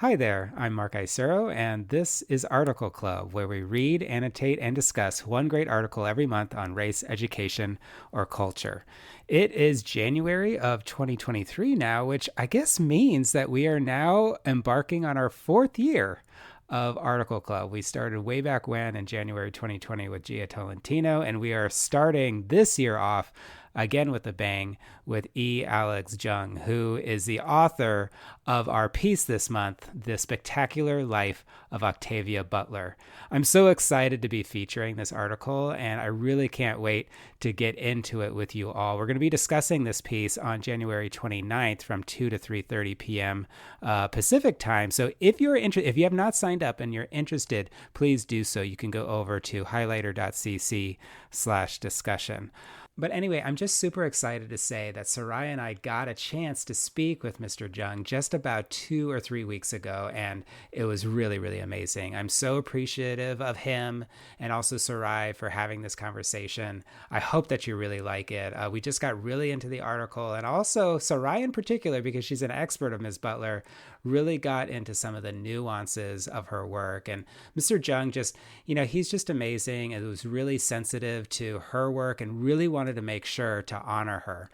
Hi there, I'm Mark Isero, and this is Article Club, where we read, annotate, and discuss one great article every month on race, education, or culture. It is January of 2023 now, which I guess means that we are now embarking on our fourth year of Article Club. We started way back when in January 2020 with Gia Tolentino, and we are starting this year off again with a bang with Alex Jung, who is the author of our piece this month, The Spectacular Life of Octavia Butler. I'm so excited to be featuring this article, and I really can't wait to get into it with you all. We're going to be discussing this piece on January 29th from 2 to 3:30 p.m. Pacific time. So if if you have not signed up and you're interested, please do so. You can go over to highlighter.cc/discussion. But anyway, I'm just super excited to say that Sarai and I got a chance to speak with Mr. Jung just about 2 or 3 weeks ago, and it was really, really amazing. I'm so appreciative of him and also Sarai for having this conversation. I hope that you really like it. We just got really into the article, and also Sarai in particular, because she's an expert of Ms. Butler, really got into some of the nuances of her work. And Mr. Jung just, he's just amazing. And it was really sensitive to her work and really wanted to make sure to honor her.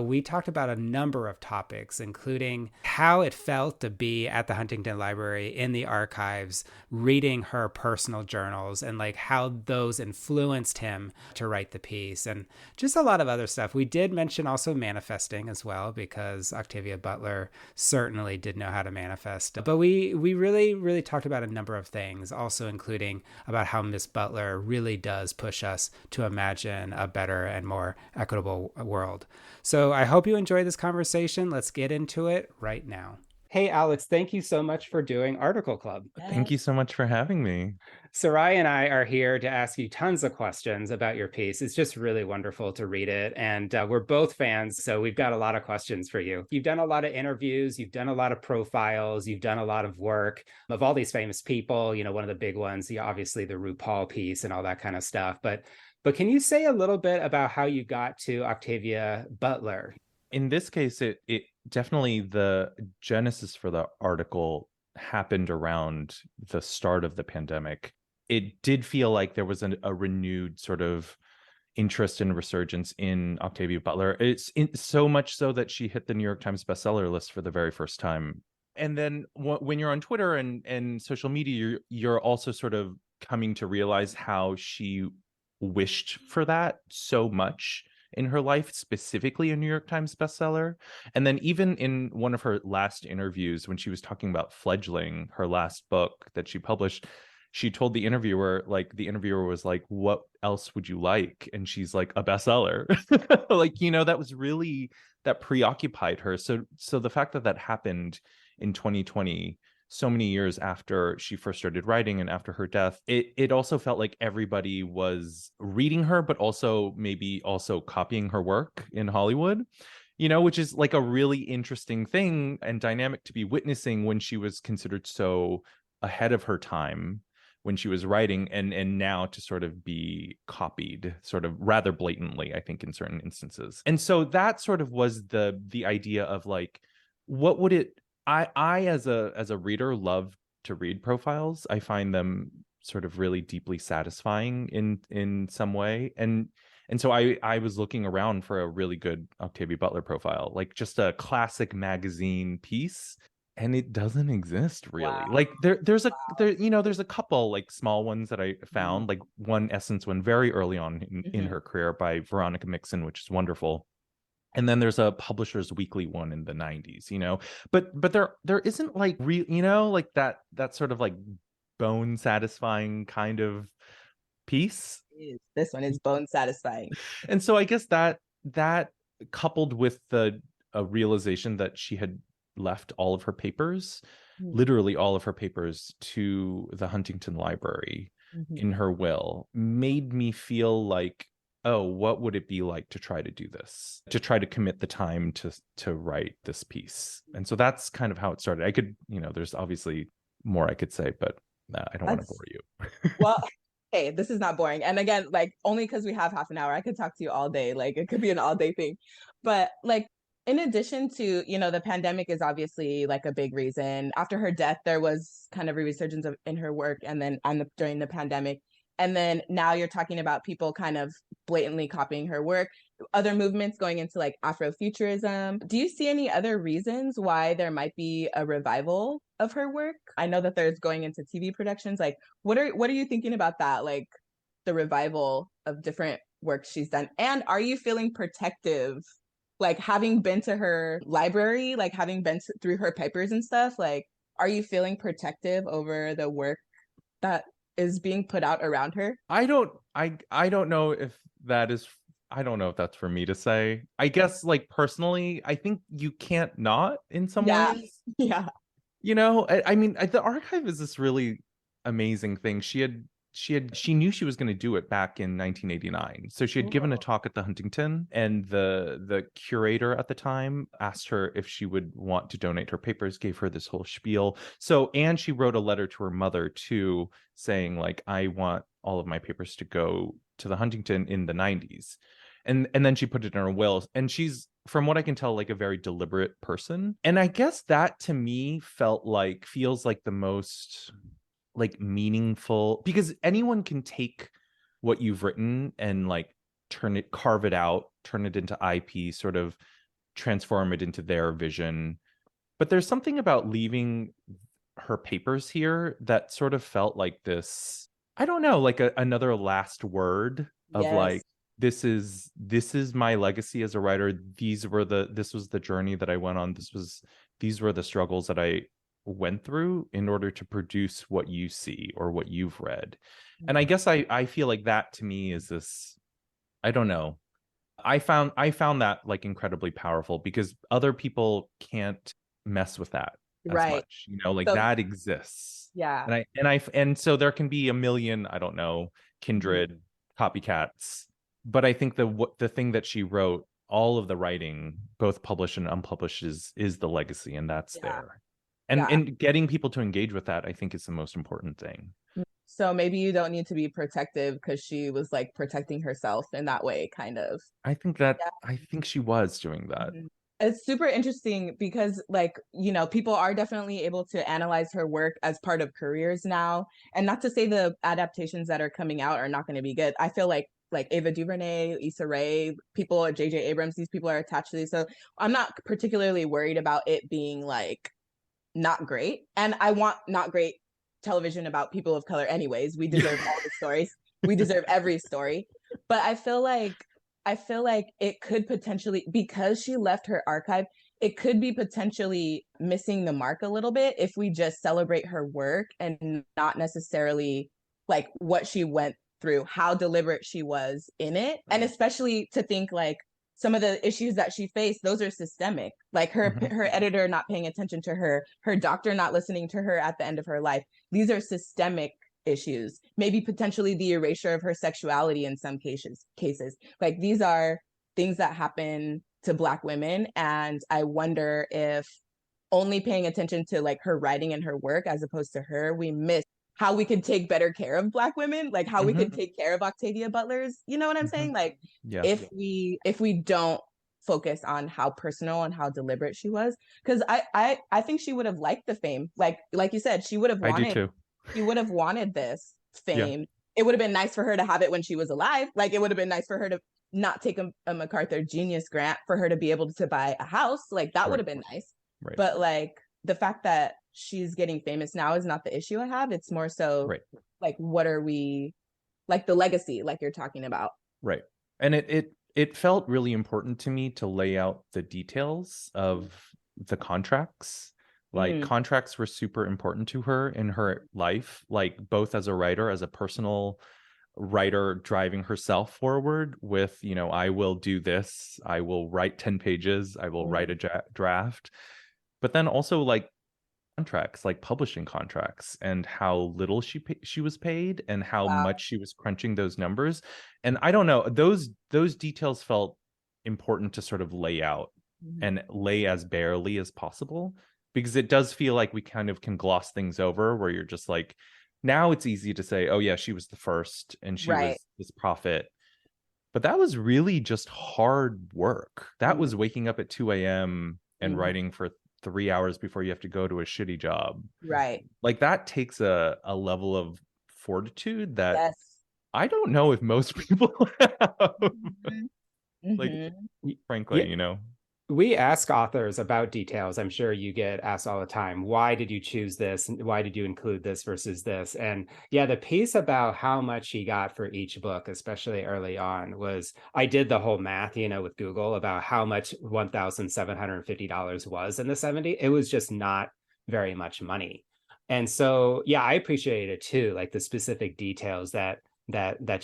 We talked about a number of topics, including how it felt to be at the Huntington Library in the archives, reading her personal journals and like how those influenced him to write the piece, and just a lot of other stuff. We did mention also manifesting as well, because Octavia Butler certainly did know how to manifest. But we really, really talked about a number of things, also including about how Miss Butler really does push us to imagine a better and more equitable world. So I hope you enjoy this conversation. Let's get into it right now. Hey, Alex, thank you so much for doing Article Club. Thank you so much for having me. Sarai and I are here to ask you tons of questions about your piece. It's just really wonderful to read it. And we're both fans, so we've got a lot of questions for you. You've done a lot of interviews, you've done a lot of profiles, you've done a lot of work of all these famous people. One of the big ones, obviously the RuPaul piece and all that kind of stuff. But can you say a little bit about how you got to Octavia Butler? In this case, it definitely, the genesis for the article happened around the start of the pandemic. It did feel like there was a renewed sort of interest and resurgence in Octavia Butler. It's so much so that she hit the New York Times bestseller list for the very first time. And then when you're on Twitter and social media, you're also sort of coming to realize how she wished for that so much in her life, specifically a New York Times bestseller. And then even in one of her last interviews, when she was talking about Fledgling, her last book that she published, she told the interviewer was like, what else would you like? And she's like, a bestseller. That was really, that preoccupied her. So the fact that happened in 2020, so many years after she first started writing and after her death, it also felt like everybody was reading her, but also maybe also copying her work in Hollywood, which is like a really interesting thing and dynamic to be witnessing when she was considered so ahead of her time when she was writing, and now to sort of be copied sort of rather blatantly, I think, in certain instances. And so that sort of was the idea of like, what would it, I as a reader love to read profiles. I find them sort of really deeply satisfying in some way. And so I was looking around for a really good Octavia Butler profile, like just a classic magazine piece, and it doesn't exist really. Wow. Like there's a couple like small ones that I found, like one Essence one very early on in her career by Veronica Mixon, which is wonderful. And then there's a Publishers Weekly one in the 90s, but there isn't like like that sort of like bone satisfying kind of piece. This one is bone satisfying. And so I guess that coupled with the realization that she had left all of her papers, literally all of her papers, to the Huntington Library in her will, made me feel like, oh, what would it be like to try to do this, to try to commit the time to write this piece? And so that's kind of how it started. I could, there's obviously more I could say, but I don't want to bore you. Well, hey, this is not boring. And again, like, only because we have half an hour, I could talk to you all day. Like, it could be an all day thing. But like, In addition to, the pandemic is obviously like a big reason. After her death, there was kind of a resurgence in her work, and then during the pandemic. And then now you're talking about people kind of blatantly copying her work, other movements going into like Afrofuturism. Do you see any other reasons why there might be a revival of her work? I know that there's going into TV productions. Like, what are you thinking about that? Like the revival of different works she's done. And are you feeling protective, like having been to her library, like having been through her papers and stuff? Like, are you feeling protective over the work that is being put out around her? I don't know if that is, I don't know if that's for me to say. I guess like personally, I think you can't not in some Yeah. ways. Yeah. I mean, the archive is this really amazing thing. She knew she was going to do it back in 1989. So she had given a talk at the Huntington, and the curator at the time asked her if she would want to donate her papers, gave her this whole spiel. So, and she wrote a letter to her mother too, saying like, I want all of my papers to go to the Huntington in the 90s. And then she put it in her will. And she's, from what I can tell, like a very deliberate person. And I guess that to me feels like the most like meaningful, because anyone can take what you've written and like carve it out, turn it into IP, sort of transform it into their vision. But there's something about leaving her papers here that sort of felt like this, I don't know, like another last word of like, Yes. this is my legacy as a writer. This was the journey that I went on. These were the struggles that I went through in order to produce what you see or what you've read. And I guess I feel like that to me is this, I don't know. I found that like incredibly powerful, because other people can't mess with that as Right. much, like So, that exists. yeah. And so there can be a million, I don't know, kindred copycats. But I think the thing that she wrote, all of the writing, both published and unpublished, is the legacy, and that's Yeah. there. And Yeah. and getting people to engage with that, I think, is the most important thing. So maybe you don't need to be protective because she was like protecting herself in that way, kind of. I think she was doing that. Mhm. It's super interesting because, like, people are definitely able to analyze her work as part of careers now. And not to say the adaptations that are coming out are not going to be good. I feel like Ava DuVernay, Issa Rae, people at J.J. Abrams, these people are attached to these. So I'm not particularly worried about it being like not great. And I want not great television about people of color anyways. We deserve all the stories. We deserve every story. But I feel like it could potentially, because she left her archive, it could be potentially missing the mark a little bit if we just celebrate her work and not necessarily like what she went through, how deliberate she was in it. And especially to think like some of the issues that she faced, those are systemic. Like her editor not paying attention to her doctor not listening to her at the end of her life. These are systemic issues, maybe potentially the erasure of her sexuality in some cases. Like these are things that happen to Black women, and I wonder if only paying attention to like her writing and her work as opposed to her, we miss how we could take better care of Black women, like how we could take care of Octavia Butlers. You know what I'm saying? Like Yeah. if we don't focus on how personal and how deliberate she was, because I think she would have liked the fame, like you said, she would have I do wanted too. she would have wanted this Yeah. fame. It would have been nice for her to have it when she was alive. Like it would have been nice for her to not take a MacArthur Genius Grant, for her to be able to buy a house. Like that would Right. have been nice. Right. But like the fact that she's getting famous now is not the issue I have. It's more so Right. like, what are we, like the legacy, like you're talking about. Right. And it felt really important to me to lay out the details of the contracts. Like contracts were super important to her in her life, like both as a writer, as a personal writer, driving herself forward with, I will do this, I will write 10 pages, I will write a draft. But then also like contracts, like publishing contracts, and how little she was paid, and how much she was crunching those numbers. And I don't know, those details felt important to sort of lay out and lay as barely as possible, because it does feel like we kind of can gloss things over, where you're just like, now it's easy to say, oh yeah, she was the first and she was this prophet. But that was really just hard work. That was waking up at 2 a.m. and writing for 3 hours before you have to go to a shitty job. Right. Like that takes a level of fortitude that Yes. I don't know if most people have. Like, frankly, Yeah. We ask authors about details. I'm sure you get asked all the time, why did you choose this? Why did you include this versus this? And yeah, the piece about how much he got for each book, especially early on, was I did the whole math, with Google about how much $1,750 was in the 70s. It was just not very much money. And so, yeah, I appreciated it too, like the specific details that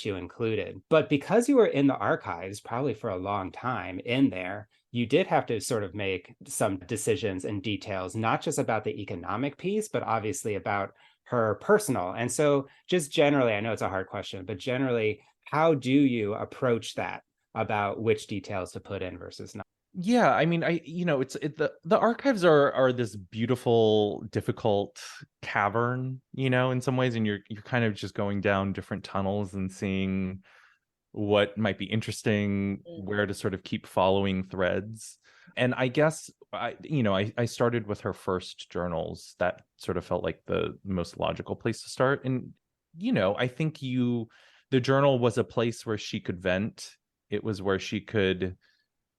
you included. But because you were in the archives probably for a long time in there, you did have to sort of make some decisions and details, not just about the economic piece, but obviously about her personal. And so just generally, I know it's a hard question, but generally, how do you approach that about which details to put in versus not? Yeah, I mean, the archives are this beautiful, difficult cavern, in some ways, and you're kind of just going down different tunnels and seeing what might be interesting, where to sort of keep following threads. And I guess I started with her first journals. That sort of felt like the most logical place to start. And I think the journal was a place where she could vent. It was where she could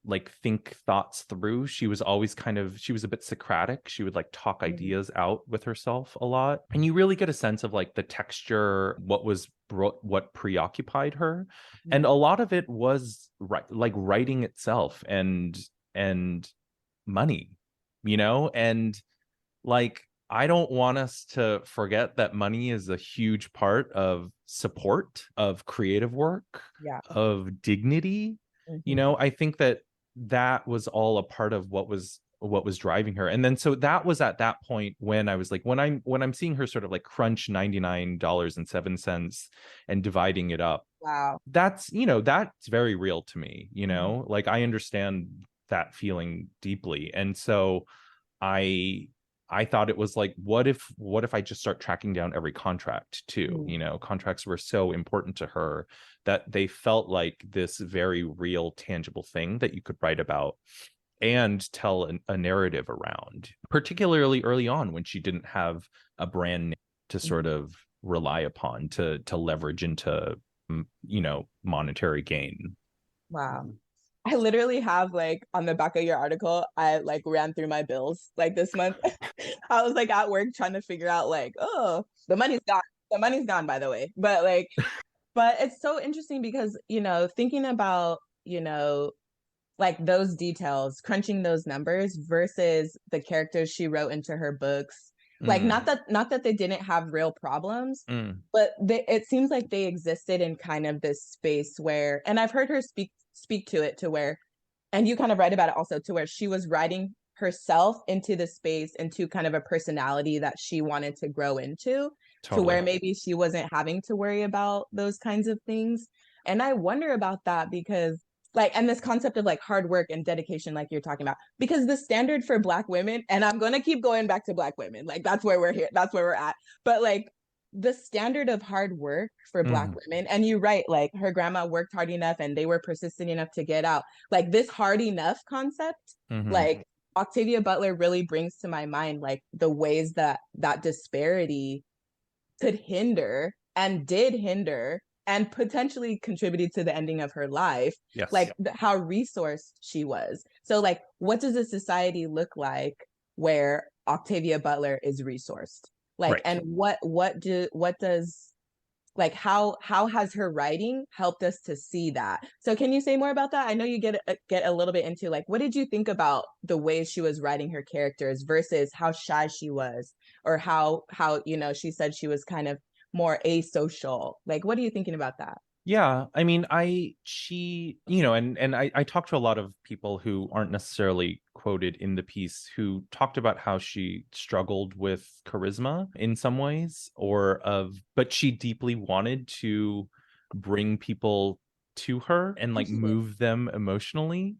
like think thoughts through. She was always she was a bit Socratic. She would like talk ideas out with herself a lot. And you really get a sense of like the texture, what preoccupied her. And a lot of it was like writing itself and money, and like I don't want us to forget that money is a huge part of support, of creative work, of dignity. I think that was all a part of what was driving her. And then so that was at that point when I was like, when I'm seeing her sort of like crunch $99.07 and dividing it up. Wow. That's very real to me, like I understand that feeling deeply. And so I thought it was like, what if I just start tracking down every contract too? Contracts were so important to her that they felt like this very real, tangible thing that you could write about and tell a narrative around, particularly early on when she didn't have a brand name to sort of rely upon to leverage into, monetary gain. Wow. I literally have like on the back of your article, I like ran through my bills like this month. I was like at work trying to figure out like, oh, the money's gone. The money's gone, by the way. But like, but it's so interesting because, thinking about, like those details, crunching those numbers versus the characters she wrote into her books. Like not that they didn't have real problems, but it seems like they existed in kind of this space where, and I've heard her speak to it to where, and you kind of write about it also, to where she was writing herself into the space, into kind of a personality that she wanted to grow into, to where maybe she wasn't having to worry about those kinds of things. And I wonder about that because like, and this concept of like hard work and dedication, like you're talking about, because the standard for Black women, and I'm going to keep going back to Black women, like that's where we're here, that's where we're at. But like the standard of hard work for Black women, and you write like her grandma worked hard enough and they were persistent enough to get out, like this hard enough concept, like Octavia Butler really brings to my mind like the ways that disparity could hinder and did hinder and potentially contributed to the ending of her life. Yes. Like how resourced she was. So like, what does a society look like where Octavia Butler is resourced? Like, right. And what does, like, how has her writing helped us to see that? So can you say more about that? I know you get a little bit into like, what did you think about the ways she was writing her characters versus how shy she was, or how she said she was kind of more asocial? Like, what are you thinking about that? Yeah, I mean, I talked to a lot of people who aren't necessarily quoted in the piece who talked about how she struggled with charisma in some ways, but she deeply wanted to bring people to her and like move them emotionally.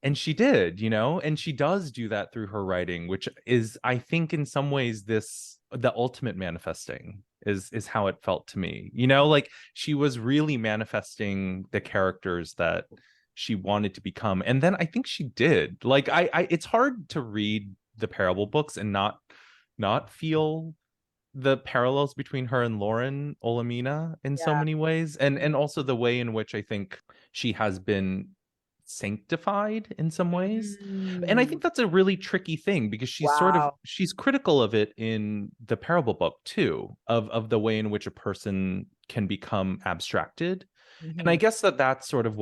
And she did, and she does do that through her writing, which is, I think, in some ways the ultimate manifesting is how it felt to me. You know, like she was really manifesting the characters that she wanted to become. And then I think she did. Like I it's hard to read the Parable books and not feel the parallels between her and Lauren Olamina in so Yeah. many ways, and also the way in which I think she has been sanctified in some ways. And I Mm. think that's a really tricky thing because Wow. she's critical of it in the Parable book too, of the way in which a person can become abstracted. And I Mhm. guess that's sort of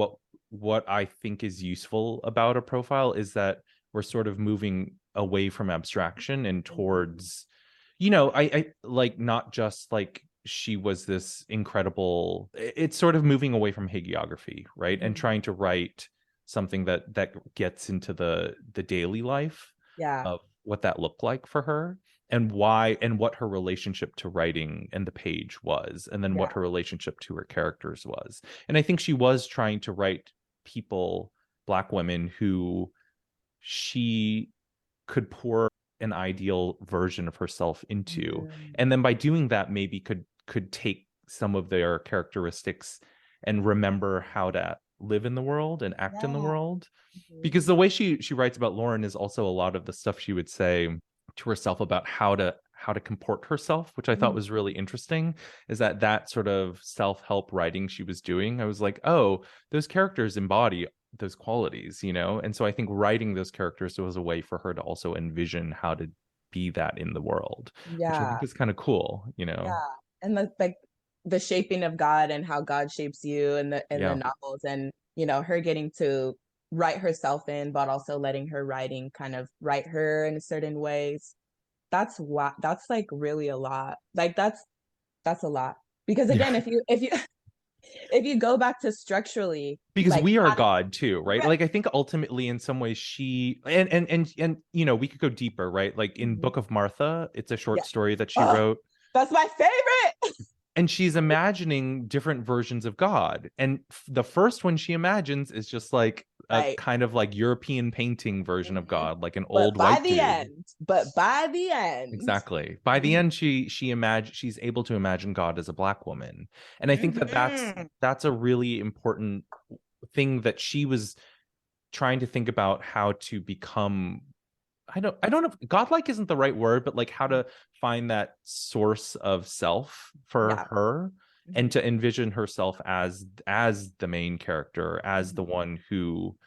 what I think is useful about a profile, is that we're sort of moving away from abstraction and towards, you know, I like, not just like she was this incredible, it's sort of moving away from hagiography, right? And Mhm. trying to write something that gets into the daily life Yeah. of what that looked like for her, and why, and what her relationship to writing and the page was, and then Yeah. what her relationship to her characters was. And I think she was trying to write people, Black women, who she could pour an ideal version of herself into, Mm. and then by doing that maybe could take some of their characteristics and remember how to live in the world and act in the Yeah. world. Mhm. Because the way she writes about Lauren is also a lot of the stuff she would say to herself about how to comport herself, which I thought Mhm. was really interesting. Is that sort of self-help writing she was doing, I was like, oh, those characters embody those qualities, you know? And so I think writing those characters was a way for her to also envision how to be that in the world, which I Yeah. think is kind of cool, you know? Yeah. And like the shaping of God and how God shapes you in the Yeah. novels, and her getting to write herself in, but also letting her writing kind of write her in certain ways. That's like really a lot. Like that's a lot. Because Yeah. again, if you if you go back to structurally, Because like we are kind of God too, right? Like I think ultimately in some ways she, and you know, we could go deeper, right? Like in Mhm. Book of Martha, it's a Yeah. short story that she Oh, wrote, that's my favorite. and she's imagining different versions of God. And the first one she imagines is just like a Right. kind of like European painting version of Mhm. God, like an old white dude. But by the end, Exactly. By the mhm. end, she's able to imagine God as a Black woman. And I think that Mhm. that's a really important thing that she was trying to think about, how to become, I don't know if godlike isn't the right word, but like how to find that source of self for Yeah. her, and Mhm. to envision herself as the main character, as the Mhm. one who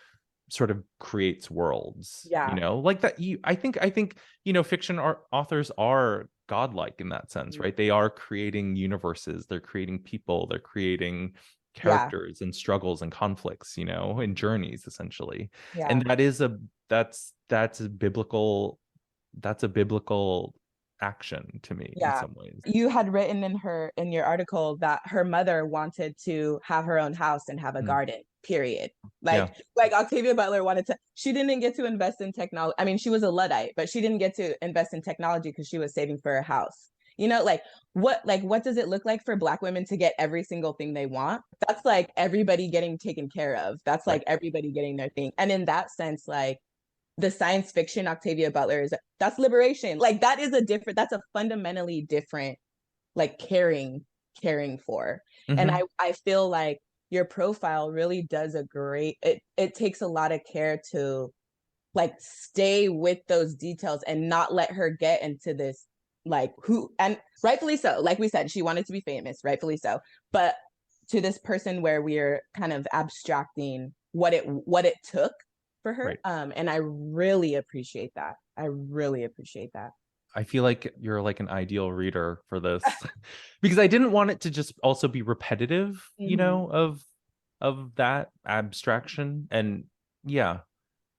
sort of creates worlds, you Yeah. know, like that. I think you know, fiction authors are godlike in that sense, Mhm. right? They are creating universes, they're creating people, they're creating Yeah. characters and struggles and conflicts, you know, and journeys essentially. Yeah. And that's a biblical action to me in Yeah. some ways. You had written in your article that her mother wanted to have her own house and have a Mm. garden, period. Yeah, Like Octavia Butler wanted to, she didn't get to invest in technology. I mean, she was a Luddite, but she didn't get to invest in technology because she was saving for a house. What does it look like for Black women to get every single thing they want? That's like everybody getting taken care of. That's right. like everybody getting their thing. And in that sense, like the science fiction Octavia Butler that's liberation. Like that's a fundamentally different, like caring for. And Hmm. I feel like your profile really does it takes a lot of care to like stay with those details and not let her get into this, like, who, and rightfully so, like we said, she wanted to be famous, rightfully so, but to this person where we're kind of abstracting what it took for her. Right. And I really appreciate that. I really appreciate that. I feel like you're like an ideal reader for this because I didn't want it to just also be repetitive, you Mm-hmm. know, of that abstraction. And yeah,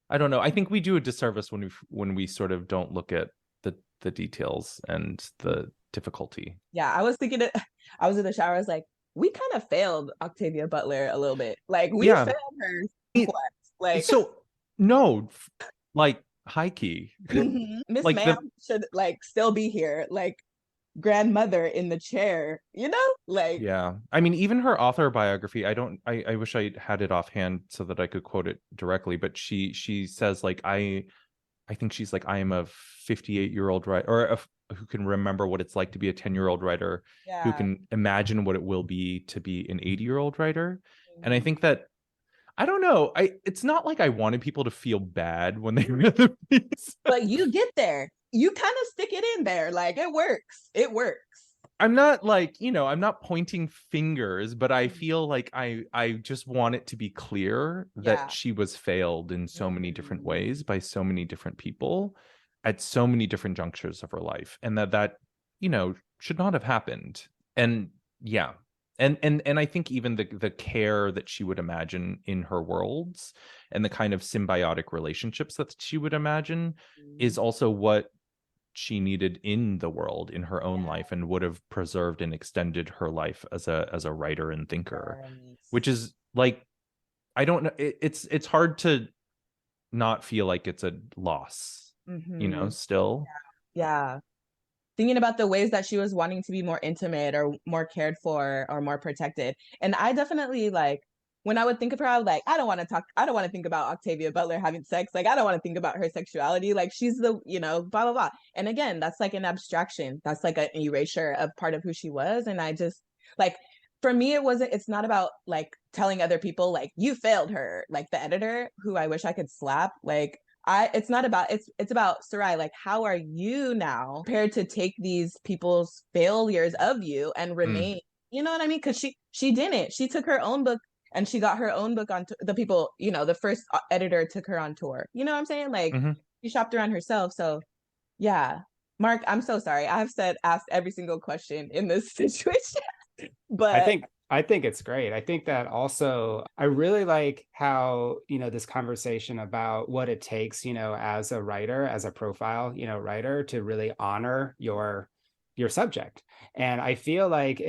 I don't know. I think we do a disservice when we sort of don't look at the details and the difficulty. Yeah, I was thinking it. I was in the shower. I was like, we kind of failed Octavia Butler a little bit. Like we Yeah. failed her It- somewhat. Like so no, like high key, Miss like Ma'am should like still be here. Like grandmother in the chair. Like yeah. I mean, even her author biography, I wish I had it offhand so that I could quote it directly, but she says like I think she's like, I am a 58-year-old, right, or who can remember what it's like to be a 10-year-old writer, who Yeah. can imagine what it will be to be an 80-year-old writer. And I think that, I don't know, it's not like I wanted people to feel bad when they read the piece. But you get there. You kind of stick it in there. Like, it works. It works. I'm not like, I'm not pointing fingers, but I feel like I just want it to be clear that Yeah. she was failed in so many different ways by so many different people at so many different junctures of her life, and that should not have happened. And yeah. And I think even the care that she would imagine in her worlds and the kind of symbiotic relationships that she would imagine is also what she needed in the world, in her own life, and would have preserved and extended her life as a writer and thinker. Which is like, I don't know, it's hard to not feel like it's a loss, still. Yeah. Thinking about the ways that she was wanting to be more intimate or more cared for or more protected. And I definitely, like, when I would think of her, I was like, I don't want to think about Octavia Butler having sex. Like, I don't want to think about her sexuality. Like, she's the, blah, blah, blah. And again, that's like an abstraction. That's like an erasure of part of who she was. And I just, like, for me, it's not about like telling other people, like, you failed her. Like, the editor, who I wish I could slap, like, it's not about, it's about Sarai, like, how are you now prepared to take these people's failures of you and remain, you know what I mean? Because she didn't. She took her own book, and she got her own book on the people, the first editor took her on tour. You know what I'm saying? Like, she shopped around herself. So yeah. Mark, I'm so sorry. Asked every single question in this situation. But I think it's great. I think that also, I really like how, this conversation about what it takes, as a writer, as a profile, writer, to really honor your subject. And I feel like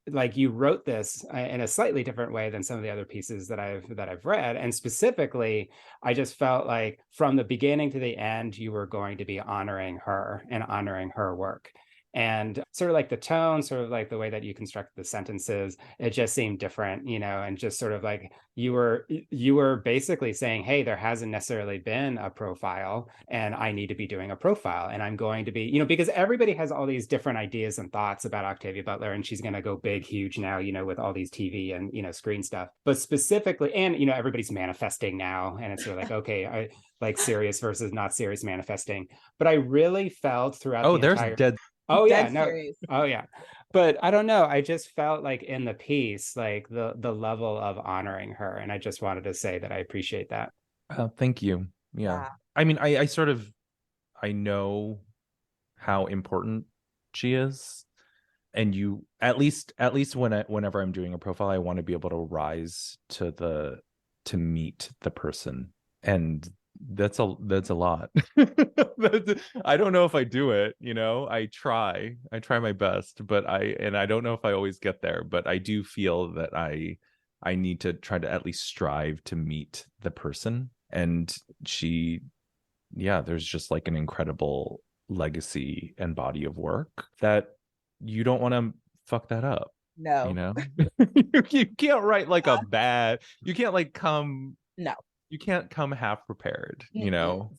like you wrote this in a slightly different way than some of the other pieces that I've read. And specifically, I just felt like from the beginning to the end, you were going to be honoring her and honoring her work. And sort of like the tone, sort of like the way that you constructed the sentences, it just seemed different, and just sort of like you were basically saying, hey, there hasn't necessarily been a profile, and I need to be doing a profile, and I'm going to be, because everybody has all these different ideas and thoughts about Octavia Butler, and she's going to go big, huge now, with all these TV and, screen stuff. But specifically, and, everybody's manifesting now, and it's sort of like, okay, I like serious versus not serious manifesting. But I really felt throughout the there's entire... dead. Oh yeah, dead no. serious. Oh yeah. But I don't know. I just felt like in the piece, like the level of honoring her. And I just wanted to say that I appreciate that. Thank you. Yeah. I mean, I know how important she is. And you, at least whenever I'm doing a profile, I want to be able to rise to meet the person. And that's a lot. I don't know if I do it, I try my best, but I don't know if I always get there, but I do feel that I need to try to at least strive to meet the person. And there's just like an incredible legacy and body of work that you don't want to fuck that up. No. You can't write like you can't like come no you can't come half prepared,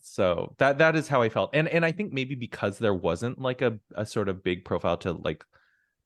so that is how I felt. And I think maybe because there wasn't like a sort of big profile to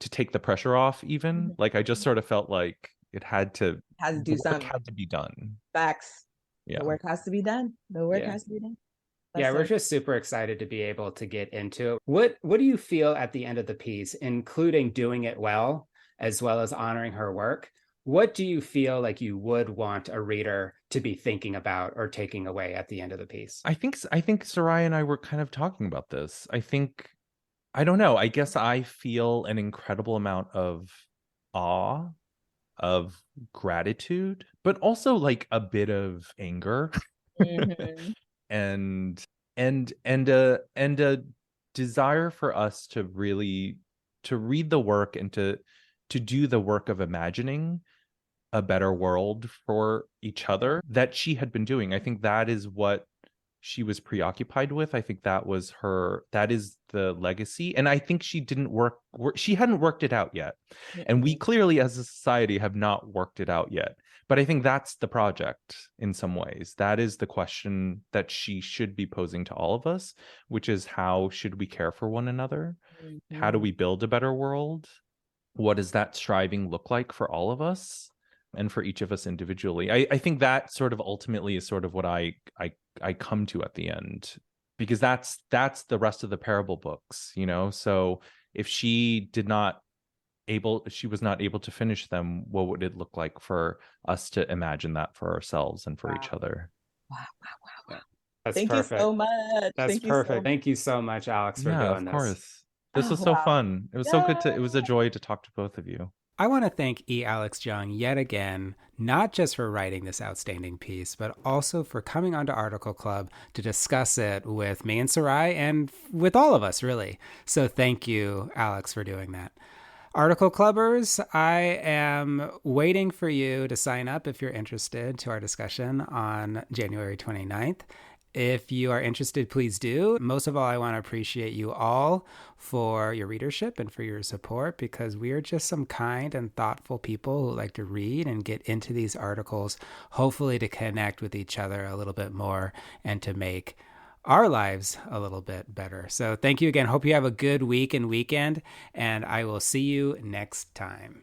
take the pressure off, even like I just sort of felt like it had to do something, had to be done. Facts. The work has to be done. We're just super excited to be able to get into it. What do you feel at the end of the piece, including doing it well as honoring her work? What do you feel like you would want a reader to be thinking about or taking away at the end of the piece? I think Sarai and I were kind of talking about this. I don't know. I guess I feel an incredible amount of awe, of gratitude, but also like a bit of anger. and a desire for us to really read the work and to do the work of imagining a better world for each other that she had been doing. I think that is what she was preoccupied with. I think that is the legacy. And I think she hadn't worked it out yet. And we clearly as a society have not worked it out yet. But I think that's the project in some ways. That is the question that she should be posing to all of us, which is, how should we care for one another? How do we build a better world? What does that striving look like for all of us and for each of us individually? I think that sort of ultimately is sort of what I come to at the end, because that's the rest of the parable books, you know? So if she was not able to finish them, what would it look like for us to imagine that for ourselves and for each other? Wow, wow, wow. That's Thank perfect. you so much. That's Thank you so much. Thank you so much, Alex, for Yeah, doing of this. course. This was Oh, so wow. fun. It was so good it was a joy to talk to both of you. I want to thank E. Alex Jung yet again, not just for writing this outstanding piece, but also for coming onto Article Club to discuss it with me and Sarai and with all of us, really. So thank you, Alex, for doing that. Article Clubbers, I am waiting for you to sign up if you're interested to our discussion on January 29th. If you are interested, please do. Most of all, I want to appreciate you all for your readership and for your support, because we are just some kind and thoughtful people who like to read and get into these articles, hopefully to connect with each other a little bit more and to make our lives a little bit better. So thank you again. Hope you have a good week and weekend, and I will see you next time.